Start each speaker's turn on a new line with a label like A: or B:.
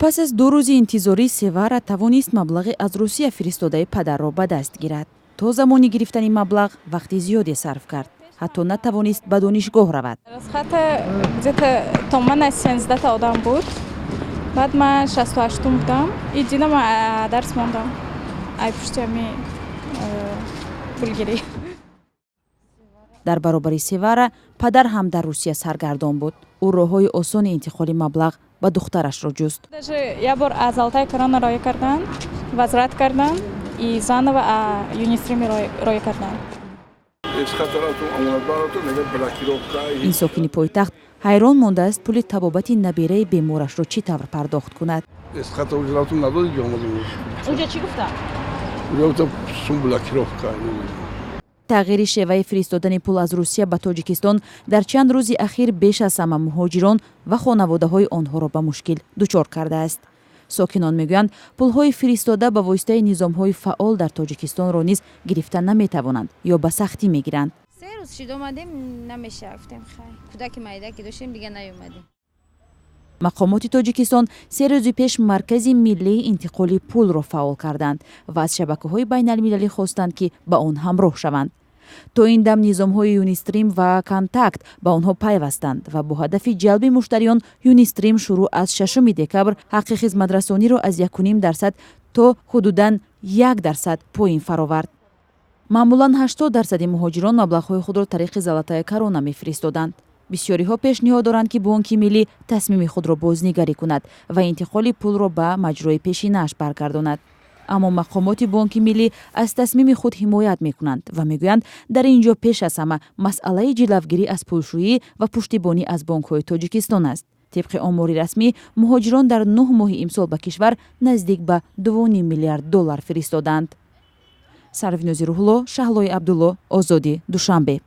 A: پس از 2 روز انتظاری سیوارا توانست مبلغ از روسیه فرستاده پدر را به دست گیرد. تا زمانی گرفتن این مبلغ وقتی زیادی صرف کرد. حتی نتوانست به دانشگاه رود.
B: خط تا من 13 تا آدم بود. بعد من 68 بودم. این دیدم درس ماندم. ای پشتمی پولگیری.
A: در برابر سیوارا پدر هم در روسیه سرگردان بود. او راههای آسان انتقال مبلغ به دخترش را جست.
B: یه بار از التای کرونا رای کردن، وزارت کردن، ای زن و یونیستریم رای کردن.
A: این ساکن پایتخت حیران مانده است پول طبابت نبیره بیمارش را چی طور پرداخت کند.
B: اونجا چی گفتم؟
A: تغییر شیوه فرستادن پول از روسیه به تاجیکستان در چند روز اخیر بیش از همه مهاجران و خانواده‌های آنها را به مشکل دچار کرده است. ساکنان میگویند پول‌های فرستاده به واسطه نظام‌های فعال در تاجیکستان را نیز گرفتن نمی‌توانند یا به سختی می‌گیرند.
C: 3 روز شد اومدیم نمیشه گفتیم خیر. کودک مایده که داشتیم دیگه نیومدیم.
A: مقامات تاجیکستان 3 روز پیش مرکز ملی انتقال پول را فعال کردند و از شبکه‌های بین‌المللی خواستند که به آن همراه شوند. تا این دم نظام‌های یونیستریم و کانتاکت به آنها پیوستند و با هدف جلب مشتریان یونیستریم شروع از 6 دکبر حق خدمت‌رسانی را از 1.5% تا حدوداً 1% پایین فرآورد. معمولاً 80% مهاجران مبلغ‌های خود را طریق زلاتای کرونا می‌فرستادند. بسیاری‌ها پیشنهاد دارند که بانک ملی تصمیم خود را بازنگری کند و انتقال پول را به مجرای پیشینه‌اش برگرداند. اما مقامات بانک ملی از تصمیم خود حمایت می‌کنند و می‌گویند در اینجا پیش از همه مسئله جلوگیری از پولشویی و پشتیبانی از بانک‌های تاجیکستان است. طبق آمار رسمی مهاجران در 9 ماه امسال به کشور نزدیک به 2.5 میلیارد دلار فرستادند. سروینوزی روحلو، شهلوی عبدالله، آزادی، دوشنبه.